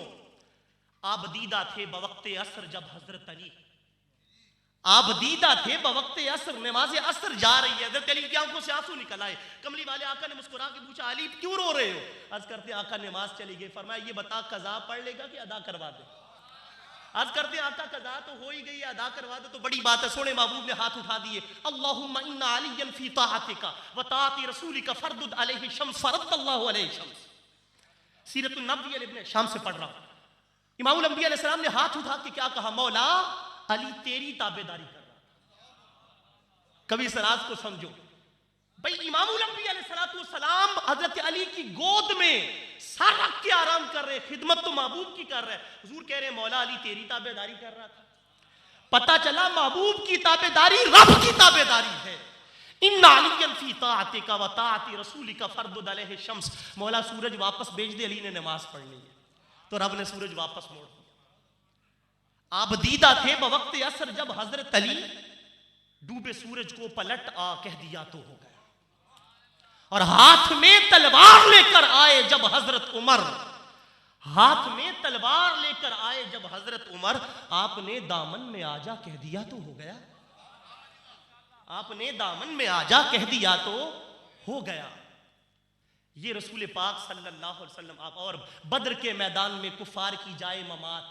आप दीदा थे बवक्ते असर, जब हजरत अली, आप दीदा थे बवक्ते असर, नमाज असर जा रही है, हजरत अली की आंखों से आंसू निकल आए। कमली वाले आका ने मुस्कुरा के पूछा, अली क्यों रो रहे हो? अर्ज करते आका नमाज चली गई। फरमाया, ये बता कज़ा पढ़ लेगा कि अदा करवा दे? अर्ज करते आका कज़ा तो हो ही गई, अदा करवा दे तो बड़ी बात है। सोने महबूब ने हाथ उठा दिए, अल्लाहुम्मा इन्ना अलियन फी ताअतिका व ताअति रसूलिका फरदुद अलैहि शम्स फरदल्लाहु अलैहि शम्स। सीरतुन नबवी इब्न शाम से पढ़ रहा हूं। इमामुल अंबिया अलैहि सलाम ने हाथ उठा के क्या कहा? मौला, अली तेरी ताबेदारी कर रहा था। कभी इस राज को समझो भाई, इमामुल अंबिया अलैहि सलाम हजरत अली की गोद में सर रख के आराम कर रहे, खिदमत तो महबूब की कर रहे। हुजूर कह रहे, मौला अली तेरी ताबेदारी कर रहा था। पता चला महबूब की ताबेदारी रब की ताबेदारी है। इन्ना अलियन फी ताअतिका व ताअति रसूलिका फरदुद अलैहि शम्स। मौला सूरज वापस भेज दे, अली ने नमाज पढ़नी है। तो रब ने सूरज वापस मोड़ दिया। आप दीदा थे बवक्ते असर, जब हजरत अली डूबे सूरज को पलट आ कह दिया तो हो गया। और हाथ में तलवार लेकर आए जब हजरत उमर, हाथ में तलवार लेकर आए जब हजरत उमर, आपने दामन में आजा कह दिया तो हो गया, आपने दामन में आजा कह दिया तो हो गया। ये रसूल पाक सल्लल्लाहु अलैहि वसल्लम आप। और बद्र के मैदान में कुफार की जाए ममात,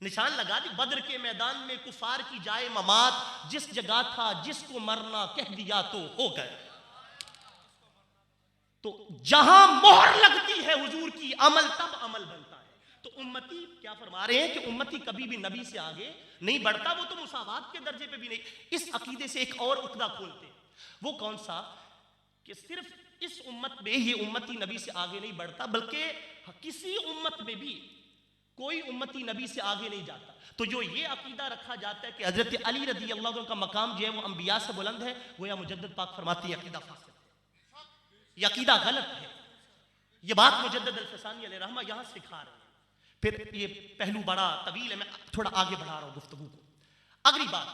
निशान लगा दी, बद्र के मैदान में कुफार की जाए ममात, जिस जगह था जिसको मरना कह दिया तो हो गया। तो जहां मोहर लगती है हुजूर की, अमल तब अमल बनता है। तो उम्मती क्या फरमा रहे हैं कि उम्मती कभी भी नबी से आगे नहीं बढ़ता, वो तो मुसावात के दर्जे पे भी नहीं। इस अकीदे से एक और उकदा खोलते, वो कौन सा? कि सिर्फ इस उम्मत में ये उम्मती नबी से आगे नहीं बढ़ता, बल्कि किसी उम्मत में भी कोई उम्मती नबी से आगे नहीं जाता। तो जो ये अकीदा रखा जाता है कि हजरत अली रज़ी अल्लाह अन्हु का मकाम जो है वो अंबिया से बुलंद है, वो या मुजद्दिद पाक फरमाती है अकीदा फासिद है, ये अकीदा गलत है। ये बात मुजद्दिद अल-फ़सानी अलैहिर्रहमा यहाँ सिखा रहे हैं। फिर ये पहलू बड़ा तवील है, मैं थोड़ा आगे बढ़ा रहा हूँ गुफ्तगू को। अगली बात,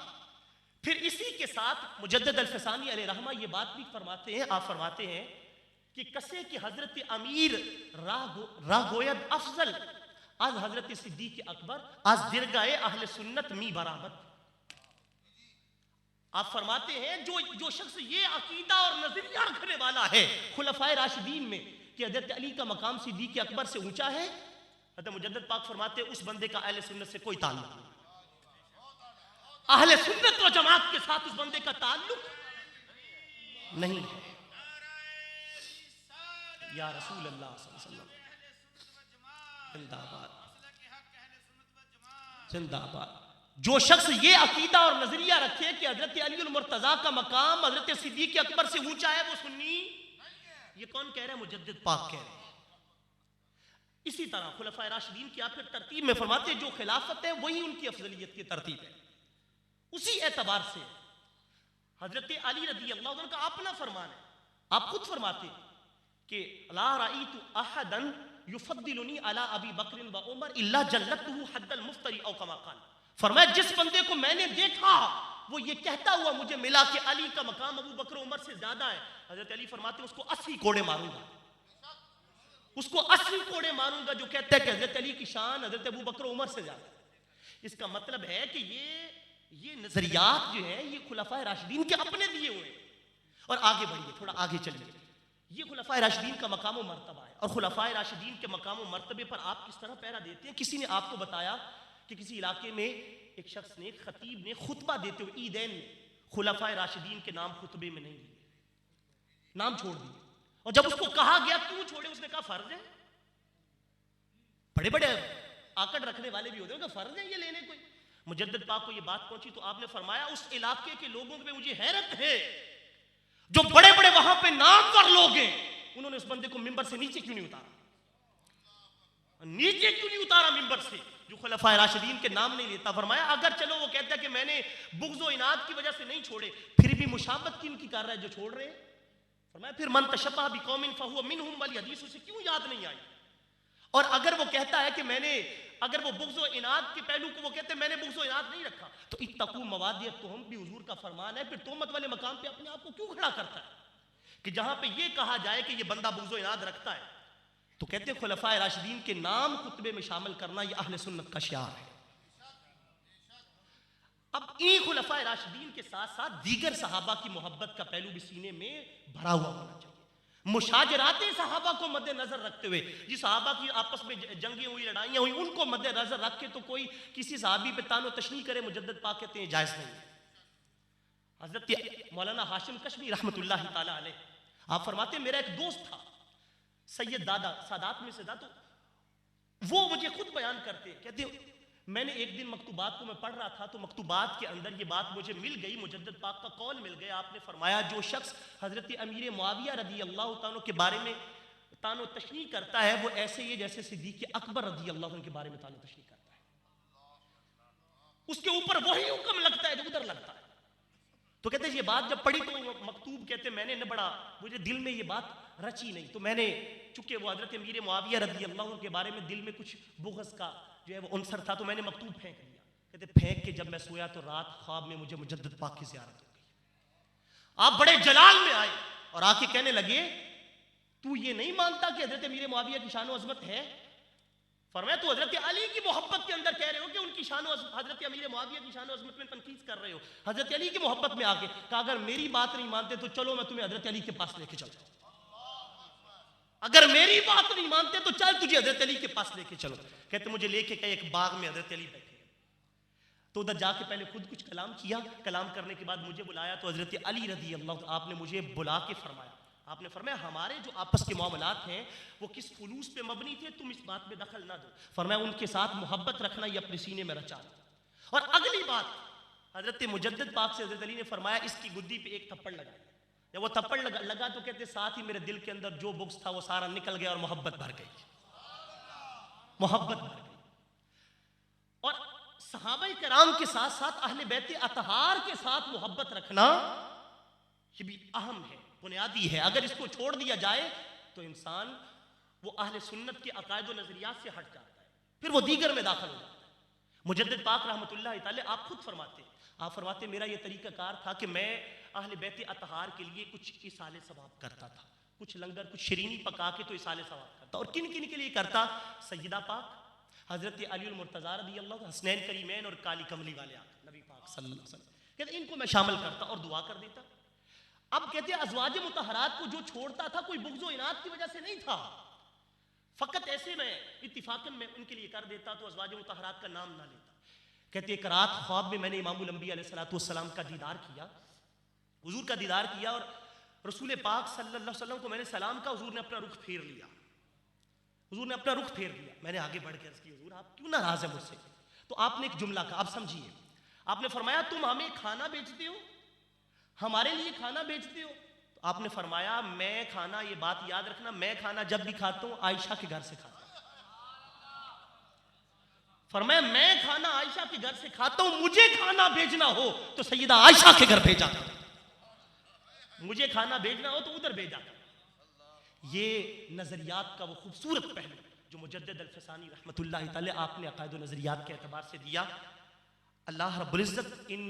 फिर इसी के साथ मुजद्दिद अल-फ़सानी अलैहिर्रहमा ये बात भी फरमाते हैं, आप फरमाते हैं कि कसे कि हजरत अमीर रागोयद अफजल आज हजरत सिद्दीक अकबर आज दिरगाए अहले सुन्नत मी बराबर। आप फरमाते हैं जो शख्स ये अकीदा और नजरिया रखने वाला है खुलफाए राशिदीन में कि हजरत अली का मकाम सिद्दीक अकबर से ऊंचा है, हजरत मुजद्दिद पाक फरमाते हैं उस बंदे का अहले सुन्नत से कोई ताल्लुक नहीं, अहले सुन्नत व जमात के साथ उस बंदे का ताल्लुक नहीं है। या रसूल अल्लाह सल्लल्लाहु अलैहि वसल्लम जिंदाबाद जिंदाबाद। जो शख्स ये अकीदा और नजरिया रखे कि हजरत अली मुर्तजा का मकाम हजरत सिद्दीक अकबर से ऊंचा है, वो सुन्नी। ये कौन कह रहा है? मुजद्दिद पाक कह रहे हैं। इसी तरह खुलफाए राशिदीन की आप फिर तरतीब में फरमाते हैं जो खिलाफत है वही उनकी अफजलियत की तरतीब है। उसी एतबार से हजरत अली रज़ी अल्लाह अन्हु का अपना फरमान है। आप खुद फरमाते कि ला राईतु अहदन युफद्दिलुनी अला अबी बकर व उमर इल्ला जल्लतहु हद्दल मुफ्तरी औ कमा क़ाल। फरमाया जिस बंदे को मैंने देखा वो ये कहता हुआ मुझे मिला कि अली का मकाम अबू बकर उमर से ज्यादा है, हजरत अली फरमाते उसको 80 कोड़े मारूंगा, उसको 80 कोड़े मारूंगा जो कहता है कि हजरत अली की शान हजरत अबू बकर उमर से ज्यादा है। इसका मतलब है कि ये नजरियात जो है ये खुलफाए राशिदीन के अपने दिए हुए हैं। और आगे बढ़िए, थोड़ा आगे चलिए। ये खुलफाए राशिदीन का मकाम व मर्तबा है और खुलफाए राशिदीन के मकाम व मर्तबे पर आप किस तरह पहरा देते हैं। किसी ने आपको बताया कि किसी इलाके में एक शख्स ने, खतीब ने खुतबा देते हुए ईदैन में खुलफाए राशिदीन के नाम खुतबे में नहीं लिए, नाम छोड़ दिए। और जब उसको कहा गया क्यों छोड़े, उसने कहा फर्ज है। बड़े बड़े आकड़ रखने वाले भी होते हैं, फर्ज है ये लेने कोई। मुजद्दिद पाक को ये बात पहुंची तो आपने फरमाया उस इलाके के लोगों पे मुझे हैरत है जो बड़े बड़े वहां पे नामवर लोग हैं, उन्होंने उस बंदे को मिंबर से नीचे क्यों नहीं उतारा, नीचे क्यों नहीं उतारा मिंबर से, जो खुलफाए राशिदीन के नाम नहीं लेता। फरमाया अगर चलो वो कहता है कि मैंने बुग़्ज़ व इनाद की वजह से नहीं छोड़े, फिर भी मुशाबत किन की कर रहा है जो छोड़ रहे हैं। फरमाया फिर मन तशब्बह बिक़ौमिन फहुव मिनहुम वाली हदीस उसे क्यों याद नहीं आई। और अगर वो कहता है कि मैंने, अगर वो बुग़्ज़ व इनाद के पहलू को वो कहते हैं मैंने बुग़्ज़ व इनाद नहीं रखा, तो इत्तक़ू मवादियत तुहम भी हुजूर का फरमान है, फिर तोहमत वाले मकाम पे अपने आप को क्यों खड़ा करता है कि जहां पे ये कहा जाए कि ये बंदा बुग़्ज़ व इनाद रखता है। तो कहते हैं खुलफाए राशिदीन के नाम खुतबे में शामिल करना ये अहले सुन्नत का शियार है। अब इन खुलफाए राशिदीन के साथ साथ दीगर सहाबा की मोहब्बत का पहलू भी सीने में भरा हुआ होना चाहिए। मुशाजराते सहाबा को मद्देनजर रखते हुए, जिस सहाबा की आपस में जंगें हुई, लड़ाइयां हुई, उनको मद्देनजर रख के तो कोई किसी सहाबी पे तानो तशनी करे, मुजद्दिद पाक कहते हैं जायज नहीं है। हजरत मौलाना हाशिम कश्मीरी रहमतुल्लाह ताला अलैह, आप फरमाते हैं मेरा एक दोस्त था सैयद दादा सादात में से था, तो वो मुझे खुद बयान करते, कहते मैंने एक दिन मकतूबात को मैं पढ़ रहा था तो मकतूबात के अंदर ये बात मुझे मिल गई, मुजद्दिद पाक का कौल मिल गया। आपने फरमाया जो शख्स हजरत अमीर मुआविया रज़ी अल्लाह तआला के बारे में तानो तशनी करता है वो ऐसे ही जैसे सिद्दीक अकबर रज़ी अल्लाह अन्हु के बारे में तानो तशनी करता है, उसके ऊपर वही हुक्म लगता है जो उधर लगता है। तो कहते ये बात जब पढ़ी तो मकतूब कहते मैंने न बड़ा, मुझे दिल में ये बात रची नहीं, तो मैंने चूंकि वो हजरत अमीर मुआविया रज़ी अल्लाह अन्हु के बारे में दिल में कुछ बुग़्ज़ का जो है वो अंसर था, तो मैंने मकतूब फेंक दिया। कहते फेंक के जब मैं सोया तो रात ख्वाब में मुझे मुजद्दिद पाक की ज़ियारत हो गई। आप बड़े जलाल में आए और आके कहने लगे तू ये नहीं मानता कि हजरत अमीर मुआविया की शान व अज़मत है। फरमाया तो हजरत अली की मोहब्बत के अंदर कह रहे हो कि उनकी शान व हजरत अमीर मुआविया की शान व अज़मत में तनकीद कर रहे हो। हजरत अली की मोहब्बत में आके कहा अगर मेरी बात नहीं मानते तो चलो मैं तुम्हें हजरत अली के पास लेके चलता हूं, अगर मेरी बात नहीं मानते तो चल तुझे हजरत अली के पास लेके चलो। कहते मुझे लेके गए एक बाग में, हजरत अली बैठे, तो उधर जाके पहले खुद कुछ कलाम किया, कलाम करने के बाद मुझे बुलाया तो हजरत अली रज़ी अल्लाह, आपने मुझे बुला के फरमाया, आपने फरमाया हमारे जो आपस के मामलात हैं वो किस खुलूस पे मबनी थे, तुम इस बात में दखल ना दो। फरमाया उनके साथ मोहब्बत रखना ये अपने सीने में रचा। और अगली बात हजरत मुजद्दिद पाक से हजरत अली ने फरमाया इसकी गुद्दी पे एक थप्पड़ लगाया। जब वो थप्पड़ लगा तो कहते साथ ही मेरे दिल के अंदर जो बुग़्ज़ था वो सारा निकल गया और मोहब्बत भर गई, मोहब्बत भर गई। और सहाबाए किराम के साथ साथ अहले बैत अतहार के साथ मोहब्बत रखना ये भी अहम है, बुनियादी है। अगर इसको छोड़ दिया जाए तो इंसान वो अहले सुन्नत के अकायद व नजरियात से हट जाता है, फिर वो दीगर में दाखिल हो जाता है। मुजद्दिद पाक रहमतुल्लाह तआला आप खुद फरमाते, आप फरमाते मेरा ये तरीक़ाकार था कि मैं अहले बैत अतहार के लिए कुछ इसाले सवाब करता था, कुछ लंगर कुछ शरीनी पका के तो इसाले सवाब करता। और किन किन के लिए करता? सैयदा पाक हजरत अली मुर्तज़ा रज़ी अल्लाह, हसनैन करीमैन और काली कमली वाले आका नबी पाक सल्लल्लाहु अलैहि वसल्लम, कहते इनको मैं शामिल करता और दुआ कर देता। अब कहते हैं अज़वाज मुतहरात को जो छोड़ता था कोई बुग़्ज़ व इनाद की वजह से नहीं था, फ़कत ऐसे में इत्तिफ़ाक़न में उनके लिए कर देता तो अज़वाज मुतहरात का नाम ना लेता। कहते एक रात ख्वाब में मैंने इमामुल अंबिया अलैहिस्सलातु वस्सलाम का दीदार किया, हुजूर का दीदार किया और रसूल पाक सल्लल्लाहु अलैहि वसल्लम को मैंने सलाम का, हुजूर ने अपना रुख फेर लिया, हुजूर ने अपना रुख फेर लिया। मैंने आगे बढ़ के अर्ज़ की हुजूर आप क्यों नाराज़ है मुझसे? तो आपने एक जुमला कहा, आप समझिए, आपने फरमाया तुम हमें खाना बेचते हो, हमारे लिए खाना बेचते हो। तो आपने फरमाया मैं खाना, ये बात याद रखना, मैं खाना जब भी खाता हूं आयशा के घर से खाता हूं। फरमाया मैं खाना आयशा के घर से खाता हूं, मुझे खाना भेजना हो तो सैयदा आयशा के घर भेजा, मुझे खाना भेजना हो तो उधर भेजा। ये नजरियात का वो खूबसूरत पहलू जो मुजद्दिद अल-फसानी रहमतुल्लाहि तआला आपने अकायद व नजरियात के एतबार से दिया। अल्लाह रब्बुल इज्जत इन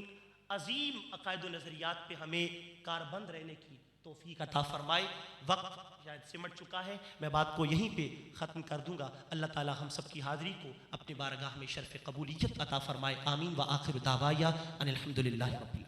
अजीम अकायद व नजरियात पे हमें कारबंद रहने की तौफीक अता फरमाए। वक्त शायद सिमट चुका है, मैं बात को यहीं पे ख़त्म कर दूंगा। अल्लाह ताला हम सब की हाज़िरी को अपनी बारगाह में शर्फ़ कबूलियत अता फरमाए। आमीन व आखिर दावाया अनिल हम्दुलिल्लाहि रब्बिल